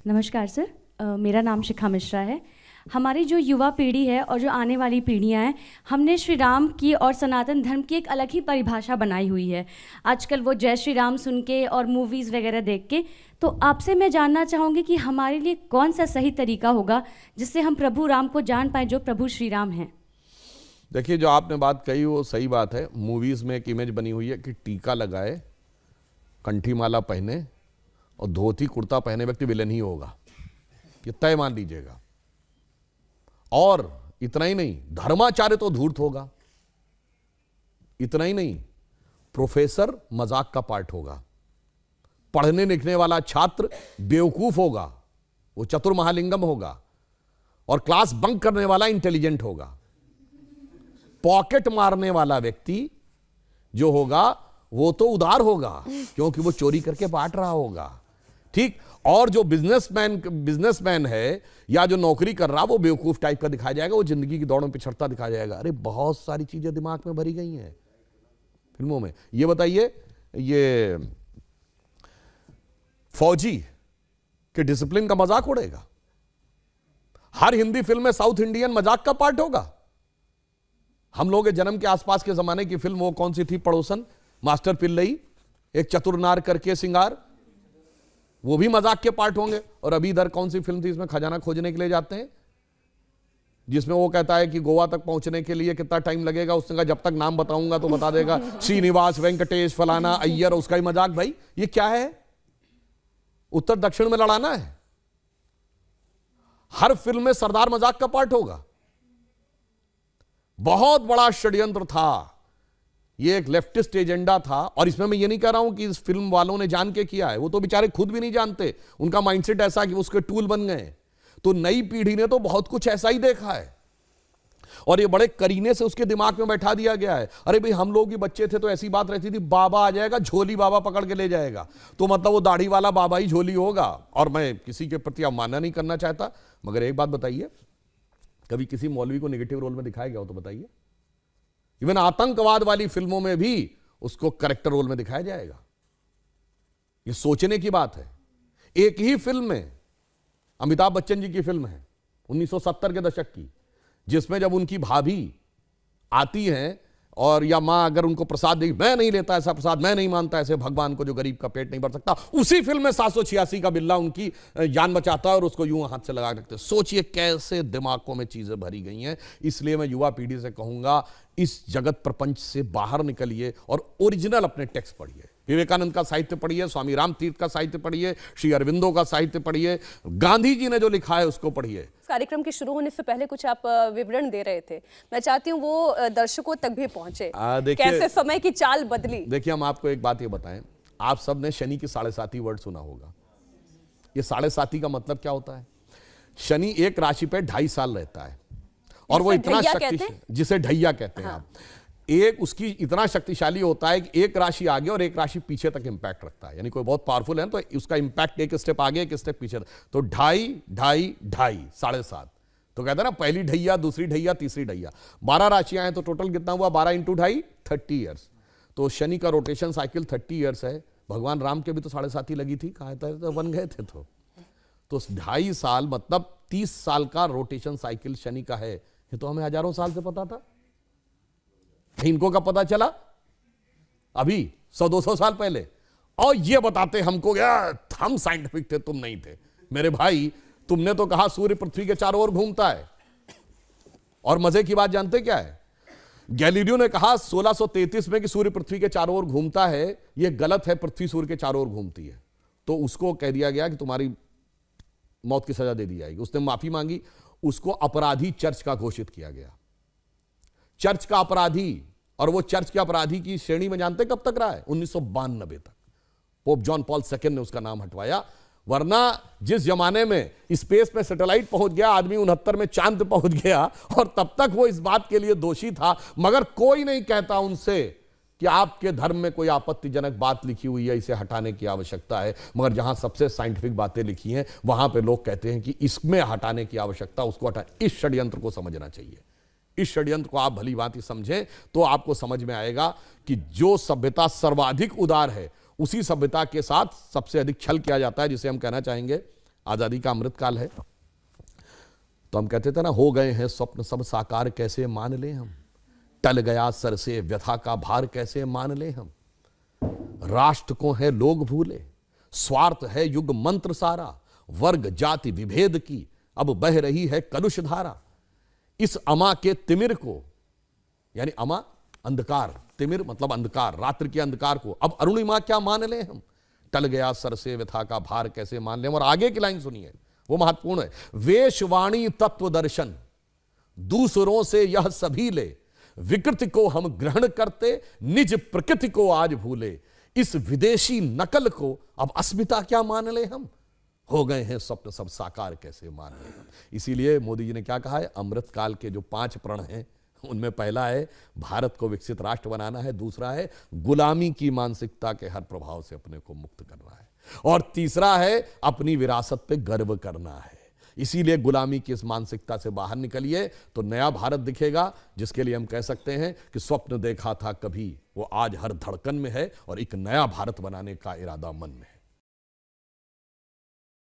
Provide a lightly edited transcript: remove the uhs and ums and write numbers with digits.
नमस्कार सर, मेरा नाम शिखा मिश्रा है। हमारी जो युवा पीढ़ी है और जो आने वाली पीढ़ियां हैं, हमने श्री राम की और सनातन धर्म की एक अलग ही परिभाषा बनाई हुई है। आजकल वो जय श्री राम सुन के और मूवीज़ वगैरह देख के, तो आपसे मैं जानना चाहूँगी कि हमारे लिए कौन सा सही तरीका होगा जिससे हम प्रभु राम को जान पाएँ जो प्रभु श्री राम हैं। देखिए, जो आपने बात कही वो सही बात है। मूवीज़ में एक इमेज बनी हुई है कि टीका लगाए, कंठी माला पहने और धोती कुर्ता पहने व्यक्ति विलेन ही होगा, ये तय मान लीजिएगा। और इतना ही नहीं, धर्माचार्य तो धूर्त होगा। इतना ही नहीं, प्रोफेसर मजाक का पार्ट होगा। पढ़ने लिखने वाला छात्र बेवकूफ होगा, वो चतुर महालिंगम होगा। और क्लास बंक करने वाला इंटेलिजेंट होगा। पॉकेट मारने वाला व्यक्ति जो होगा वो तो उदार होगा, क्योंकि वो चोरी करके बांट रहा होगा। ठीक। और जो बिजनेसमैन है या जो नौकरी कर रहा वो बेवकूफ टाइप का दिखाया जाएगा, वो जिंदगी की दौड़ में पिछड़ता दिखाया जाएगा। अरे बहुत सारी चीजें दिमाग में भरी गई हैं फिल्मों में। ये बताइए, ये फौजी के डिसिप्लिन का मजाक उड़ेगा। हर हिंदी फिल्म में साउथ इंडियन मजाक का पार्ट होगा। हम लोग के जन्म के आसपास के जमाने की फिल्म वो कौन सी थी, पड़ोसन, मास्टर पिल्लई, एक चतुरनार करके सिंगार, वो भी मजाक के पार्ट होंगे। और अभी इधर कौन सी फिल्म थी, इसमें खजाना खोजने के लिए जाते हैं, जिसमें वो कहता है कि गोवा तक पहुंचने के लिए कितना टाइम लगेगा। उसने कहा जब तक नाम बताऊंगा तो बता देगा, श्रीनिवास, वेंकटेश, फलाना, अय्यर, उसका ही मजाक। भाई ये क्या है, उत्तर दक्षिण में लड़ाना है। हर फिल्म में सरदार मजाक का पार्ट होगा। बहुत बड़ा षड्यंत्र था, ये एक लेफ्टिस्ट एजेंडा था। और इसमें मैं ये नहीं कह रहा हूं कि इस फिल्म वालों ने जान के किया है, वो तो बेचारे खुद भी नहीं जानते। उनका माइंडसेट ऐसा कि उसके टूल बन गए। तो नई पीढ़ी ने तो बहुत कुछ ऐसा ही देखा है और ये बड़े करीने से उसके दिमाग में बैठा दिया गया है। अरे भाई, हम लोग भी बच्चे थे तो ऐसी बात रहती थी, बाबा आ जाएगा, झोली बाबा पकड़ के ले जाएगा, तो मतलब वो दाढ़ी वाला बाबा ही झोली होगा। और मैं किसी के प्रति अवमानना नहीं करना चाहता, मगर एक बात बताइए, कभी किसी मौलवी को नेगेटिव रोल में दिखाया गया हो तो बताइए। इवन आतंकवाद वाली फिल्मों में भी उसको करेक्टर रोल में दिखाया जाएगा। ये सोचने की बात है। एक ही फिल्म में, अमिताभ बच्चन जी की फिल्म है 1970 के दशक की, जिसमें जब उनकी भाभी आती हैं और या मां अगर उनको प्रसाद देगी, मैं नहीं लेता ऐसा प्रसाद, मैं नहीं मानता ऐसे भगवान को जो गरीब का पेट नहीं भर सकता, उसी फिल्म में 786 का बिल्ला उनकी जान बचाता है और उसको यूं हाथ से लगा रखते। सोचिए कैसे दिमागों में चीजें भरी गई हैं। इसलिए मैं युवा पीढ़ी से कहूंगा, इस जगत प्रपंच से बाहर निकलिए और ओरिजिनल अपने टेक्स्ट पढ़िए। विवेकानंद का साहित्य पढ़िए, स्वामी राम तीर्थ का साहित्य पढ़िए, श्री अरविंदो का साहित्य पढ़िए, गांधी जी ने जो लिखा है उसको पढ़िए। कार्यक्रम के शुरू होने से पहले कुछ आप विवरण दे रहे थे, मैं चाहती हूँ वो दर्शकों तक भी पहुंचे। कैसे समय की चाल बदली। देखिए, हम आपको एक बात ये बताएं, आप सब ने शनि की 7.5 वर्ड सुना होगा। ये 7.5 का मतलब क्या होता है? शनि एक राशि पे 2.5 साल रहता है और वो इतना शक्तिशाली, जिसे ढैया कहते हैं आप, एक उसकी इतना शक्तिशाली होता है कि एक राशि आगे और एक राशि पीछे तक इंपैक्ट रखता है। यानी कोई बहुत पावरफुल है तो उसका इंपैक्ट एक स्टेप आगे एक स्टेप पीछे। तो 2.5, 7.5। तो कहते हैं ना, पहली ढैया, दूसरी ढैया, तीसरी ढैया। 12 राशियां हैं तो टोटल कितना हुआ? 12 × 2.5, 30 ईयर्स। तो शनि का रोटेशन साइकिल 30 ईयर्स है। भगवान राम के भी तो 7.5 लगी थी, कहा था तो बन गए थे। तो 2.5 साल मतलब 30 साल का रोटेशन साइकिल शनि का है। ये तो हमें हजारों साल से पता था, इनको कब पता चला? अभी 100-200 साल पहले। और ये बताते हमको, यार हम साइंटिफिक थे, तुम नहीं थे। मेरे भाई, तुमने तो कहा सूर्य पृथ्वी के चारों ओर घूमता है। और मजे की बात जानते क्या है? गैलीलियो ने कहा 1633 में कि सूर्य पृथ्वी के चारों ओर घूमता है। यह गलत है, पृथ्वी सूर्य के चारों ओर घूमती है। तो उसको कह दिया गया कि तुम्हारी मौत की सजा दे दी जाएगी। उसने माफी मांगी, उसको अपराधी चर्च का घोषित किया गया। चर्च का अपराधी। और वो चर्च के अपराधी की श्रेणी में जानते कब तक रहा है? 1992 तक। पोप जॉन पॉल II ने उसका नाम हटवाया। वरना जिस जमाने में स्पेस में सैटेलाइट पहुंच गया, आदमी 69 में चांद पे पहुंच गया, और तब तक वो इस बात के लिए दोषी था, मगर कोई नहीं कहता उनसे कि आपके धर्म में कोई आपत्तिजनक बात लिखी हुई है, इसे हटाने की आवश्यकता है। मगर जहां सबसे साइंटिफिक बातें लिखी हैं, वहां पे लोग कहते हैं कि इसमें हटाने की आवश्यकता, उसको हटा। इस षड्यंत्र को समझना चाहिए। इस षड्यंत्र को आप भली भांति समझें तो आपको समझ में आएगा कि जो सभ्यता सर्वाधिक उदार है, उसी सभ्यता के साथ सबसे अधिक छल किया जाता है, जिसे हम कहना चाहेंगे आजादी का अमृतकाल है, तो हम कहते थे ना, हो गए हैं स्वप्न सब साकार कैसे मान ले हम, टल गया सर से व्यथा का भार कैसे मान ले हम, राष्ट्र को है लोग भूले, स्वार्थ है युग मंत्र सारा, वर्ग जाति विभेद की अब बह रही है कलुष धारा, इस अमा के तिमिर को, यानी अमा अंधकार, तिमिर मतलब अंधकार, रात्रि के अंधकार को अब अरुणिमा क्या मान ले हम, टल गया सर से व्यथा का भार कैसे मान ले हम। और आगे की लाइन सुनिए, वो महत्वपूर्ण है, वेशवाणी तत्व दर्शन दूसरों से यह सभी ले, विकृति को हम ग्रहण करते निज प्रकृति को आज भूले, इस विदेशी नकल को अब अस्मिता क्या मान ले हम, हो गए हैं स्वप्न सब साकार कैसे मान ले हम। इसीलिए मोदी जी ने क्या कहा है, अमृतकाल के जो 5 प्रण हैं उनमें पहला है भारत को विकसित राष्ट्र बनाना है, दूसरा है गुलामी की मानसिकता के हर प्रभाव से अपने को मुक्त करना है, और तीसरा है अपनी विरासत पे गर्व करना है। इसीलिए गुलामी की इस मानसिकता से बाहर निकलिए तो नया भारत दिखेगा, जिसके लिए हम कह सकते हैं कि स्वप्न देखा था कभी वो आज हर धड़कन में है और एक नया भारत बनाने का इरादा मन में है।